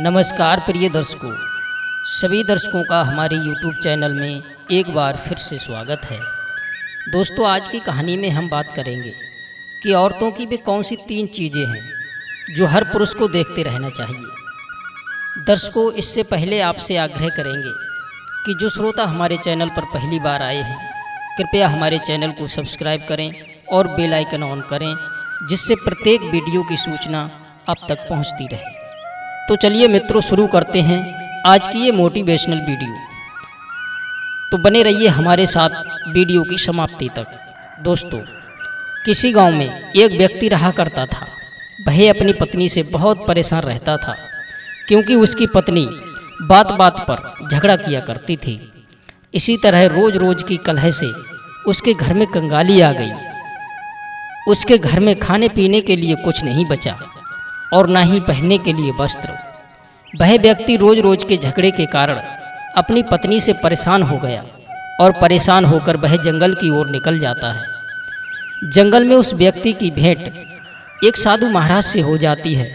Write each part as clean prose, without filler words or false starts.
नमस्कार प्रिय दर्शकों, सभी दर्शकों का हमारे YouTube चैनल में एक बार फिर से स्वागत है। दोस्तों, आज की कहानी में हम बात करेंगे कि औरतों की वे कौन सी 3 चीज़ें हैं जो हर पुरुष को देखते रहना चाहिए। दर्शकों, इससे पहले आपसे आग्रह करेंगे कि जो श्रोता हमारे चैनल पर पहली बार आए हैं, कृपया हमारे चैनल को सब्सक्राइब करें और बेल आइकन ऑन करें, जिससे प्रत्येक वीडियो की सूचना आप तक पहुंचती रहे। तो चलिए मित्रों, शुरू करते हैं आज की ये मोटिवेशनल वीडियो। तो बने रहिए हमारे साथ वीडियो की समाप्ति तक। दोस्तों, किसी गांव में एक व्यक्ति रहा करता था। वह अपनी पत्नी से बहुत परेशान रहता था, क्योंकि उसकी पत्नी बात बात पर झगड़ा किया करती थी। इसी तरह रोज रोज की कलह से उसके घर में कंगाली आ गई। उसके घर में खाने पीने के लिए कुछ नहीं बचा और ना ही पहनने के लिए वस्त्र। वह व्यक्ति रोज रोज के झगड़े के कारण अपनी पत्नी से परेशान हो गया और परेशान होकर वह जंगल की ओर निकल जाता है। जंगल में उस व्यक्ति की भेंट एक साधु महाराज से हो जाती है।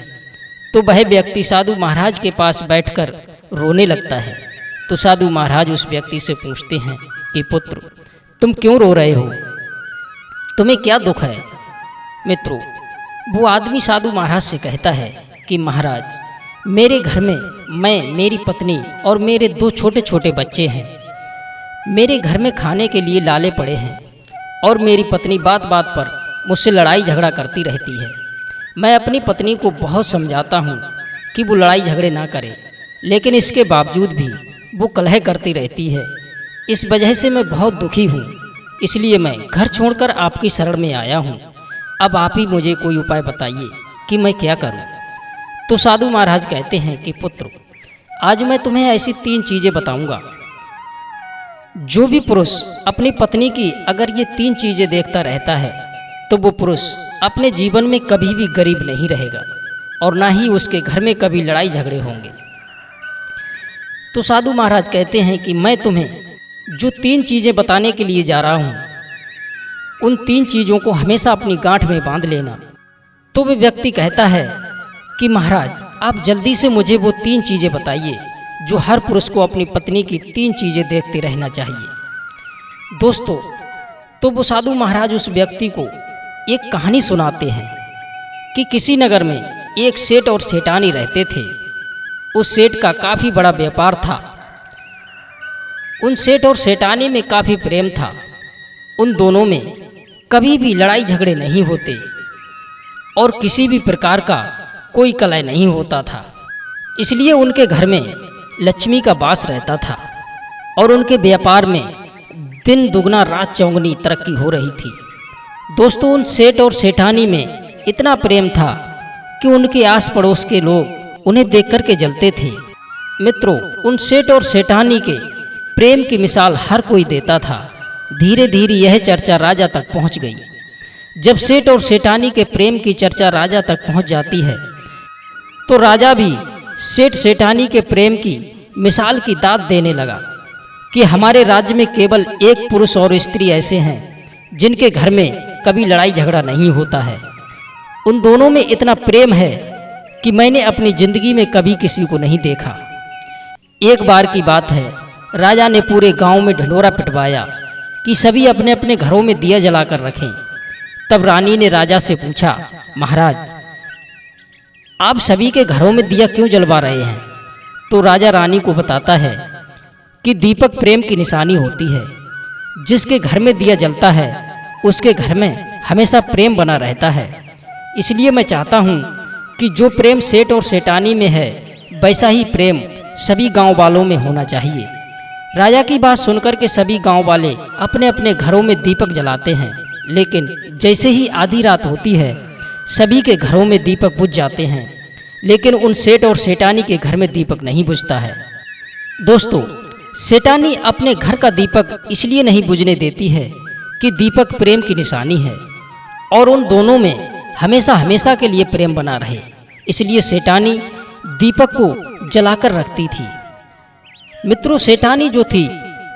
तो वह व्यक्ति साधु महाराज के पास बैठकर रोने लगता है। तो साधु महाराज उस व्यक्ति से पूछते हैं कि पुत्र, तुम क्यों रो रहे हो? तुम्हें क्या दुख है? मित्रों, वो आदमी साधु महाराज से कहता है कि महाराज, मेरे घर में मैं, मेरी पत्नी और मेरे 2 छोटे छोटे बच्चे हैं। मेरे घर में खाने के लिए लाले पड़े हैं और मेरी पत्नी बात बात पर मुझसे लड़ाई झगड़ा करती रहती है। मैं अपनी पत्नी को बहुत समझाता हूँ कि वो लड़ाई झगड़े ना करे, लेकिन इसके बावजूद भी वो कलह करती रहती है। इस वजह से मैं बहुत दुखी हूँ, इसलिए मैं घर छोड़कर आपकी शरण में आया हूँ। अब आप ही मुझे कोई उपाय बताइए कि मैं क्या करूं। तो साधु महाराज कहते हैं कि पुत्र, आज मैं तुम्हें ऐसी 3 चीज़ें बताऊंगा। जो भी पुरुष अपनी पत्नी की अगर ये 3 चीज़ें देखता रहता है, तो वो पुरुष अपने जीवन में कभी भी गरीब नहीं रहेगा और ना ही उसके घर में कभी लड़ाई झगड़े होंगे। तो साधु महाराज कहते हैं कि मैं तुम्हें जो 3 चीज़ें बताने के लिए जा रहा हूँ, उन 3 चीज़ों को हमेशा अपनी गांठ में बांध लेना। तो वे व्यक्ति कहता है कि महाराज, आप जल्दी से मुझे वो 3 चीज़ें बताइए जो हर पुरुष को अपनी पत्नी की 3 चीज़ें देखते रहना चाहिए। दोस्तों, तो वो साधु महाराज उस व्यक्ति को एक कहानी सुनाते हैं कि किसी नगर में एक सेठ और सेठानी रहते थे। उस सेठ का काफ़ी बड़ा व्यापार था। उन सेठ और सेठानी में काफ़ी प्रेम था। उन दोनों में कभी भी लड़ाई झगड़े नहीं होते और किसी भी प्रकार का कोई कलह नहीं होता था। इसलिए उनके घर में लक्ष्मी का वास रहता था और उनके व्यापार में दिन दुगना रात चौगुनी तरक्की हो रही थी। दोस्तों, उन सेठ और सेठानी में इतना प्रेम था कि उनके आस पड़ोस के लोग उन्हें देख कर के जलते थे। मित्रों, उन सेठ और सेठानी के प्रेम की मिसाल हर कोई देता था। धीरे धीरे यह चर्चा राजा तक पहुंच गई। जब सेठ और सेठानी के प्रेम की चर्चा राजा तक पहुंच जाती है, तो राजा भी सेठ सेठानी के प्रेम की मिसाल की दाद देने लगा कि हमारे राज्य में केवल एक पुरुष और स्त्री ऐसे हैं जिनके घर में कभी लड़ाई झगड़ा नहीं होता है। उन दोनों में इतना प्रेम है कि मैंने अपनी जिंदगी में कभी किसी को नहीं देखा। एक बार की बात है, राजा ने पूरे गांव में ढिंढोरा पिटवाया कि सभी अपने अपने घरों में दिया जलाकर रखें। तब रानी ने राजा से पूछा, महाराज, आप सभी के घरों में दिया क्यों जलवा रहे हैं? तो राजा रानी को बताता है कि दीपक प्रेम की निशानी होती है। जिसके घर में दिया जलता है उसके घर में हमेशा प्रेम बना रहता है। इसलिए मैं चाहता हूँ कि जो प्रेम सेठ और सेठानी में है, वैसा ही प्रेम सभी गांव वालों में होना चाहिए। राजा की बात सुनकर के सभी गांव वाले अपने अपने घरों में दीपक जलाते हैं, लेकिन जैसे ही आधी रात होती है, सभी के घरों में दीपक बुझ जाते हैं, लेकिन उन सेठ और सेठानी के घर में दीपक नहीं बुझता है। दोस्तों, सेठानी अपने घर का दीपक इसलिए नहीं बुझने देती है कि दीपक प्रेम की निशानी है और उन दोनों में हमेशा हमेशा के लिए प्रेम बना रहे। इसलिए सेठानी दीपक को जलाकर रखती थी। मित्रों, सेठानी जो थी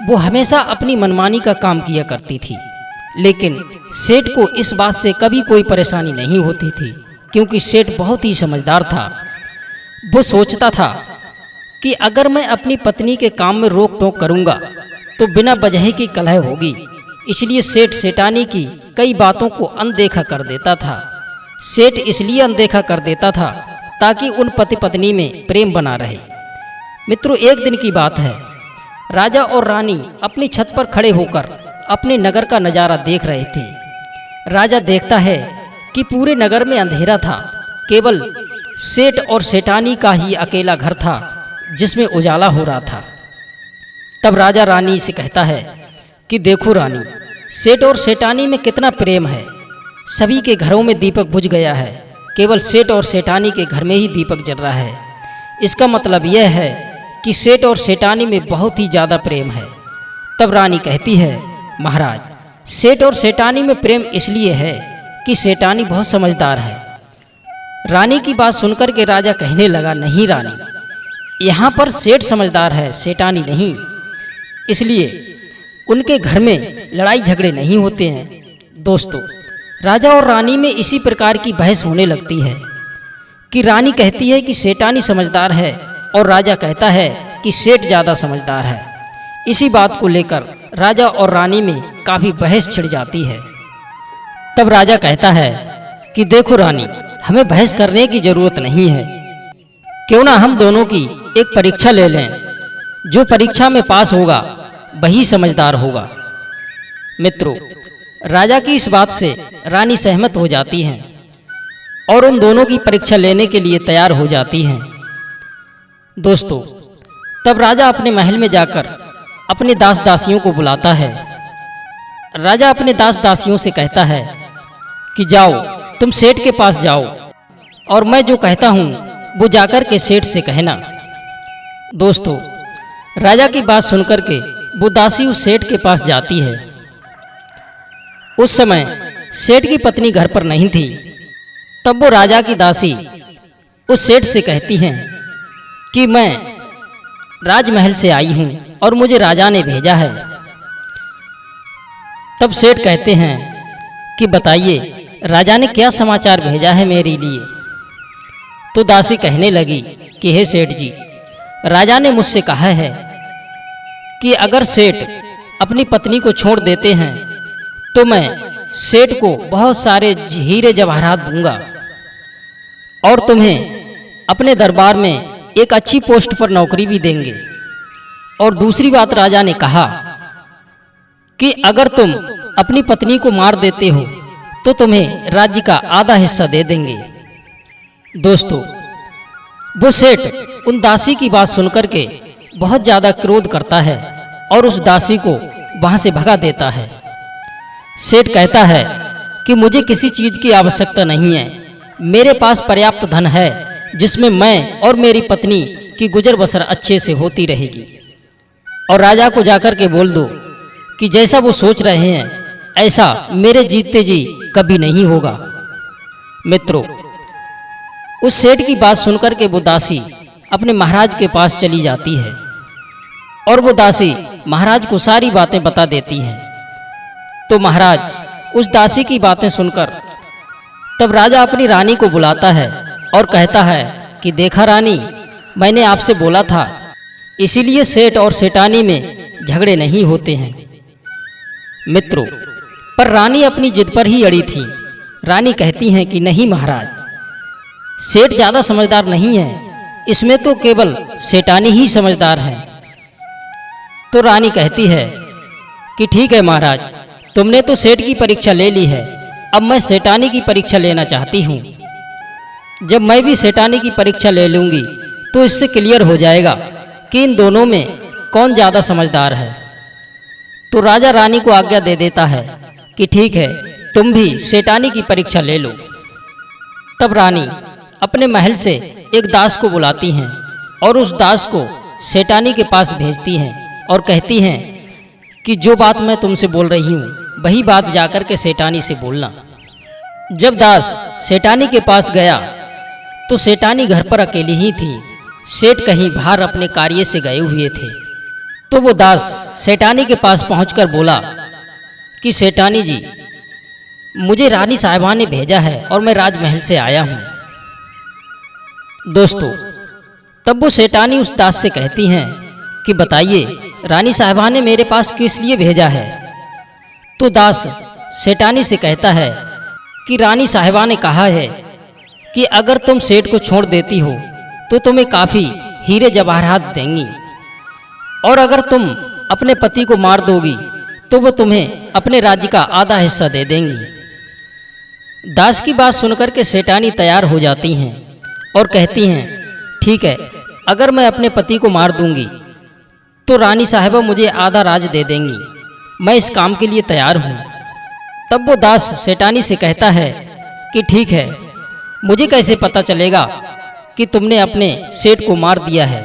वो हमेशा अपनी मनमानी का काम किया करती थी, लेकिन सेठ को इस बात से कभी कोई परेशानी नहीं होती थी, क्योंकि सेठ बहुत ही समझदार था। वो सोचता था कि अगर मैं अपनी पत्नी के काम में रोक टोक करूंगा तो बिना वजह की कलह होगी, इसलिए सेठ सेठानी की कई बातों को अनदेखा कर देता था। सेठ इसलिए अनदेखा कर देता था ताकि उन पति पत्नी में प्रेम बना रहे। मित्रों, एक दिन की बात है, राजा और रानी अपनी छत पर खड़े होकर अपने नगर का नज़ारा देख रहे थे। राजा देखता है कि पूरे नगर में अंधेरा था, केवल सेठ और सेठानी का ही अकेला घर था जिसमें उजाला हो रहा था। तब राजा रानी से कहता है कि देखो रानी, सेठ और सेठानी में कितना प्रेम है। सभी के घरों में दीपक बुझ गया है, केवल सेठ और सेठानी के घर में ही दीपक जल रहा है। इसका मतलब यह है कि सेठ और सेठानी में बहुत ही ज़्यादा प्रेम है। तब रानी कहती है, महाराज, सेठ और सेठानी में प्रेम इसलिए है कि सेठानी बहुत समझदार है। रानी की बात सुनकर के राजा कहने लगा, नहीं रानी, यहाँ पर सेठ समझदार है, सेठानी नहीं, इसलिए उनके घर में लड़ाई झगड़े नहीं होते हैं। दोस्तों, राजा और रानी में इसी प्रकार की बहस होने लगती है कि रानी कहती है कि सेठानी समझदार है और राजा कहता है कि सेठ ज़्यादा समझदार है। इसी बात को लेकर राजा और रानी में काफ़ी बहस छिड़ जाती है। तब राजा कहता है कि देखो रानी, हमें बहस करने की ज़रूरत नहीं है, क्यों ना हम दोनों की एक परीक्षा ले लें। जो परीक्षा में पास होगा वही समझदार होगा। मित्रों, राजा की इस बात से रानी सहमत हो जाती हैं और उन दोनों की परीक्षा लेने के लिए तैयार हो जाती हैं। दोस्तों, तब राजा अपने महल में जाकर अपने दास दासियों को बुलाता है। राजा अपने दास दासियों से कहता है कि जाओ, तुम सेठ के पास जाओ और मैं जो कहता हूँ वो जाकर के सेठ से कहना। दोस्तों, राजा की बात सुनकर के वो दासी उस सेठ के पास जाती है। उस समय सेठ की पत्नी घर पर नहीं थी। तब वो राजा की दासी उस सेठ से कहती हैं कि मैं राजमहल से आई हूँ और मुझे राजा ने भेजा है। तब सेठ कहते हैं कि बताइए, राजा ने क्या समाचार भेजा है मेरे लिए। तो दासी कहने लगी कि हे सेठ जी, राजा ने मुझसे कहा है कि अगर सेठ अपनी पत्नी को छोड़ देते हैं तो मैं सेठ को बहुत सारे हीरे जवाहरात दूंगा और तुम्हें अपने दरबार में एक अच्छी पोस्ट पर नौकरी भी देंगे। और दूसरी बात, राजा ने कहा कि अगर तुम अपनी पत्नी को मार देते हो तो तुम्हें राज्य का आधा हिस्सा दे देंगे। दोस्तों, वो सेठ उन दासी की बात सुनकर के बहुत ज़्यादा क्रोध करता है और उस दासी को वहाँ से भगा देता है। सेठ कहता है कि मुझे किसी चीज़ की आवश्यकता नहीं है, मेरे पास पर्याप्त धन है जिसमें मैं और मेरी पत्नी की गुजर बसर अच्छे से होती रहेगी। और राजा को जाकर के बोल दो कि जैसा वो सोच रहे हैं ऐसा मेरे जीते जी कभी नहीं होगा। मित्रों, उस सेठ की बात सुनकर के वो दासी अपने महाराज के पास चली जाती है और वो दासी महाराज को सारी बातें बता देती हैं। तो महाराज उस दासी की बातें सुनकर तब राजा अपनी रानी को बुलाता है और कहता है कि देखा रानी, मैंने आपसे बोला था, इसीलिए सेठ और सेठानी में झगड़े नहीं होते हैं। मित्रों, पर रानी अपनी जिद पर ही अड़ी थी। रानी कहती हैं कि नहीं महाराज, सेठ ज़्यादा समझदार नहीं है, इसमें तो केवल सेठानी ही समझदार है। तो रानी कहती है कि ठीक है महाराज, तुमने तो सेठ की परीक्षा ले ली है, अब मैं सेठानी की परीक्षा लेना चाहती हूँ। जब मैं भी सेठानी की परीक्षा ले लूँगी तो इससे क्लियर हो जाएगा कि इन दोनों में कौन ज़्यादा समझदार है। तो राजा रानी को आज्ञा दे देता है कि ठीक है, तुम भी सेठानी की परीक्षा ले लो। तब रानी अपने महल से एक दास को बुलाती हैं और उस दास को सेठानी के पास भेजती हैं और कहती हैं कि जो बात मैं तुमसे बोल रही हूँ वही बात जाकर के सेठानी से बोलना। जब दास सेठानी के पास गया तो सेठानी घर पर अकेली ही थी। सेठ कहीं बाहर अपने कार्य से गए हुए थे। तो वो दास सेठानी के पास पहुंचकर बोला कि सेठानी जी, मुझे रानी साहिबा ने भेजा है और मैं राजमहल से आया हूँ। दोस्तों, तब वो सेठानी उस दास से कहती हैं कि बताइए रानी साहिबा ने मेरे पास किस लिए भेजा है। तो दास सेठानी से कहता है कि रानी साहिबा ने कहा है कि अगर तुम सेठ को छोड़ देती हो तो तुम्हें काफ़ी हीरे जवाहरात देंगी, और अगर तुम अपने पति को मार दोगी तो वो तुम्हें अपने राज्य का आधा हिस्सा दे देंगी। दास की बात सुनकर के सेठानी तैयार हो जाती हैं और कहती हैं ठीक है, अगर मैं अपने पति को मार दूंगी तो रानी साहिबा मुझे आधा राज दे देंगी, मैं इस काम के लिए तैयार हूँ। तब वो दास सेठानी से कहता है कि ठीक है, मुझे कैसे पता चलेगा कि तुमने अपने सेठ को मार दिया है।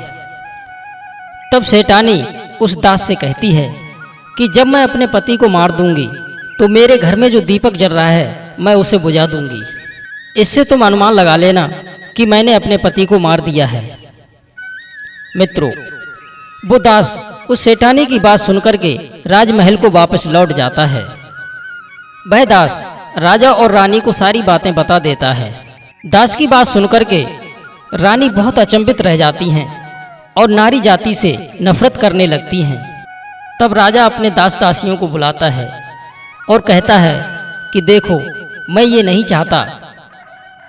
तब सेठानी उस दास से कहती है कि जब मैं अपने पति को मार दूंगी तो मेरे घर में जो दीपक जल रहा है मैं उसे बुझा दूंगी। इससे तुम अनुमान लगा लेना कि मैंने अपने पति को मार दिया है। मित्रों, वो दास उस सेठानी की बात सुनकर के राजमहल को वापस लौट जाता है। वह दास राजा और रानी को सारी बातें बता देता है। दास की बात सुनकर के रानी बहुत अचंभित रह जाती हैं और नारी जाति से नफरत करने लगती हैं। तब राजा अपने दास दासियों को बुलाता है और कहता है कि देखो, मैं ये नहीं चाहता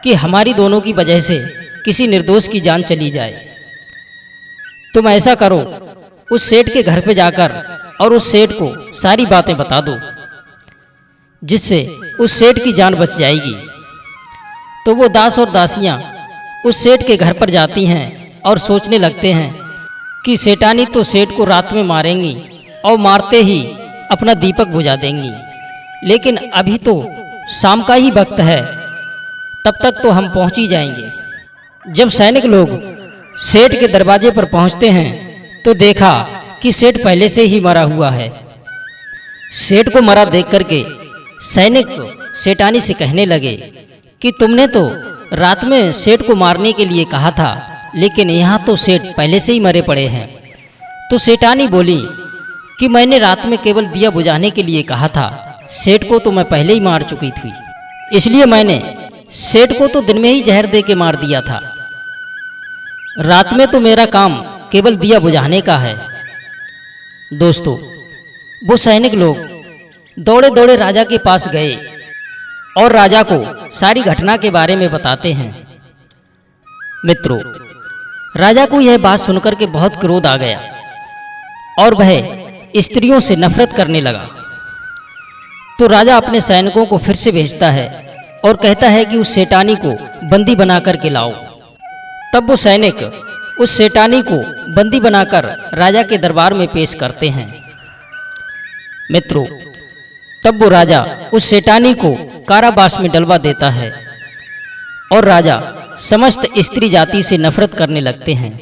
कि हमारी दोनों की वजह से किसी निर्दोष की जान चली जाए। तुम ऐसा करो, उस सेठ के घर पे जाकर और उस सेठ को सारी बातें बता दो, जिससे उस सेठ की जान बच जाएगी। तो वो दास और दासियां उस सेठ के घर पर जाती हैं और सोचने लगते हैं कि सेठानी तो सेठ को रात में मारेंगी और मारते ही अपना दीपक बुझा देंगी, लेकिन अभी तो शाम का ही वक्त है, तब तक तो हम पहुंच ही जाएंगे। जब सैनिक लोग सेठ के दरवाजे पर पहुंचते हैं तो देखा कि सेठ पहले से ही मरा हुआ है। सेठ को मरा देख करके सैनिक सेठानी से कहने लगे कि तुमने तो रात में सेठ को मारने के लिए कहा था, लेकिन यहाँ तो सेठ पहले से ही मरे पड़े हैं। तो सेठानी बोली कि मैंने रात में केवल दिया बुझाने के लिए कहा था, सेठ को तो मैं पहले ही मार चुकी थी, इसलिए मैंने सेठ को तो दिन में ही जहर दे के मार दिया था। रात में तो मेरा काम केवल दिया बुझाने का है। दोस्तों, वो सैनिक लोग दौड़े दौड़े राजा के पास गए और राजा को सारी घटना के बारे में बताते हैं। मित्रों, राजा को यह बात सुनकर के बहुत क्रोध आ गया और वह स्त्रियों से नफरत करने लगा। तो राजा अपने सैनिकों को फिर से भेजता है और कहता है कि उस सेठानी को बंदी बना करके लाओ। तब वो सैनिक उस सेठानी को बंदी बनाकर राजा के दरबार में पेश करते हैं। मित्रों, तब वो राजा उस सेठानी को कारावास में डलवा देता है और राजा समस्त स्त्री जाति से नफरत करने लगते हैं।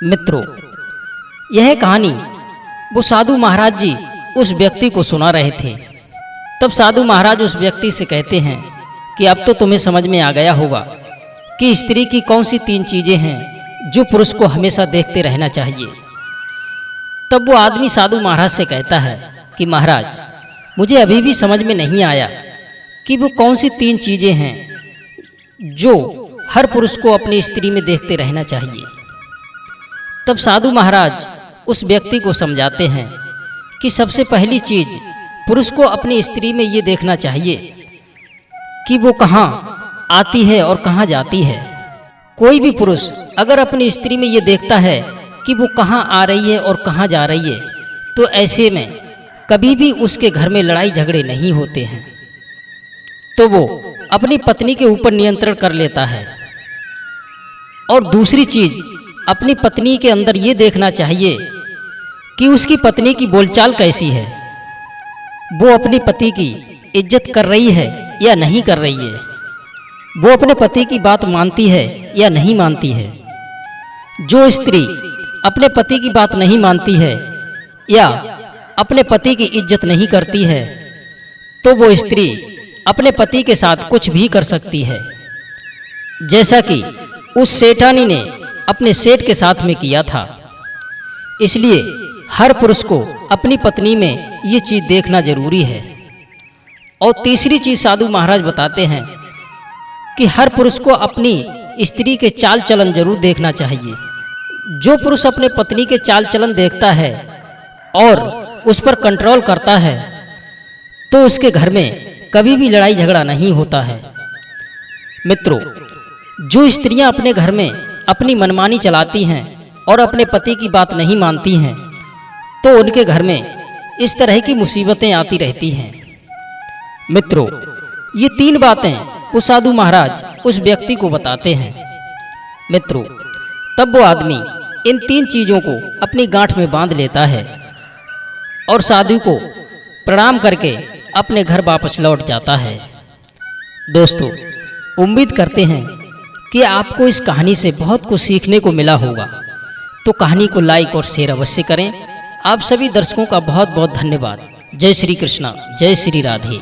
मित्रों, यह कहानी वो साधु महाराज जी उस व्यक्ति को सुना रहे थे। तब साधु महाराज उस व्यक्ति से कहते हैं कि अब तो तुम्हें समझ में आ गया होगा कि स्त्री की कौन सी 3 चीजें हैं जो पुरुष को हमेशा देखते रहना चाहिए। तब वो आदमी साधु महाराज से कहता है कि महाराज, मुझे अभी भी समझ में नहीं आया कि वो कौन सी 3 चीजें हैं जो हर पुरुष को अपनी स्त्री में देखते रहना चाहिए। तब साधु महाराज उस व्यक्ति को समझाते हैं कि सबसे पहली चीज पुरुष को अपनी स्त्री में ये देखना चाहिए कि वो कहाँ आती है और कहाँ जाती है। कोई भी पुरुष अगर अपनी स्त्री में ये देखता है कि वो कहाँ आ रही है और कहाँ जा रही है, तो ऐसे में कभी भी उसके घर में लड़ाई झगड़े नहीं होते हैं, तो वो अपनी पत्नी के ऊपर नियंत्रण कर लेता है। और दूसरी चीज, अपनी पत्नी के अंदर ये देखना चाहिए कि उसकी पत्नी की बोलचाल कैसी है, वो अपने पति की इज्जत कर रही है या नहीं कर रही है, वो अपने पति की बात मानती है या नहीं मानती है। जो स्त्री अपने पति की बात नहीं मानती है या अपने पति की इज्जत नहीं करती है, तो वो स्त्री अपने पति के साथ कुछ भी कर सकती है, जैसा कि उस सेठानी ने अपने सेठ के साथ में किया था। इसलिए हर पुरुष को अपनी पत्नी में ये चीज देखना जरूरी है। और तीसरी चीज साधु महाराज बताते हैं कि हर पुरुष को अपनी स्त्री के चाल चलन जरूर देखना चाहिए। जो पुरुष अपने पत्नी के चाल चलन देखता है और उस पर कंट्रोल करता है तो उसके घर में कभी भी लड़ाई झगड़ा नहीं होता है। मित्रों, जो स्त्रियां अपने घर में अपनी मनमानी चलाती हैं और अपने पति की बात नहीं मानती हैं तो उनके घर में इस तरह की मुसीबतें आती रहती हैं। मित्रों, ये 3 बातें वो साधु महाराज उस व्यक्ति को बताते हैं। मित्रों, तब वो आदमी इन 3 चीज़ों को अपनी गांठ में बांध लेता है और साधु को प्रणाम करके अपने घर वापस लौट जाता है। दोस्तों, उम्मीद करते हैं कि आपको इस कहानी से बहुत कुछ सीखने को मिला होगा, तो कहानी को लाइक और शेयर अवश्य करें। आप सभी दर्शकों का बहुत बहुत धन्यवाद। जय श्री कृष्णा, जय श्री राधे।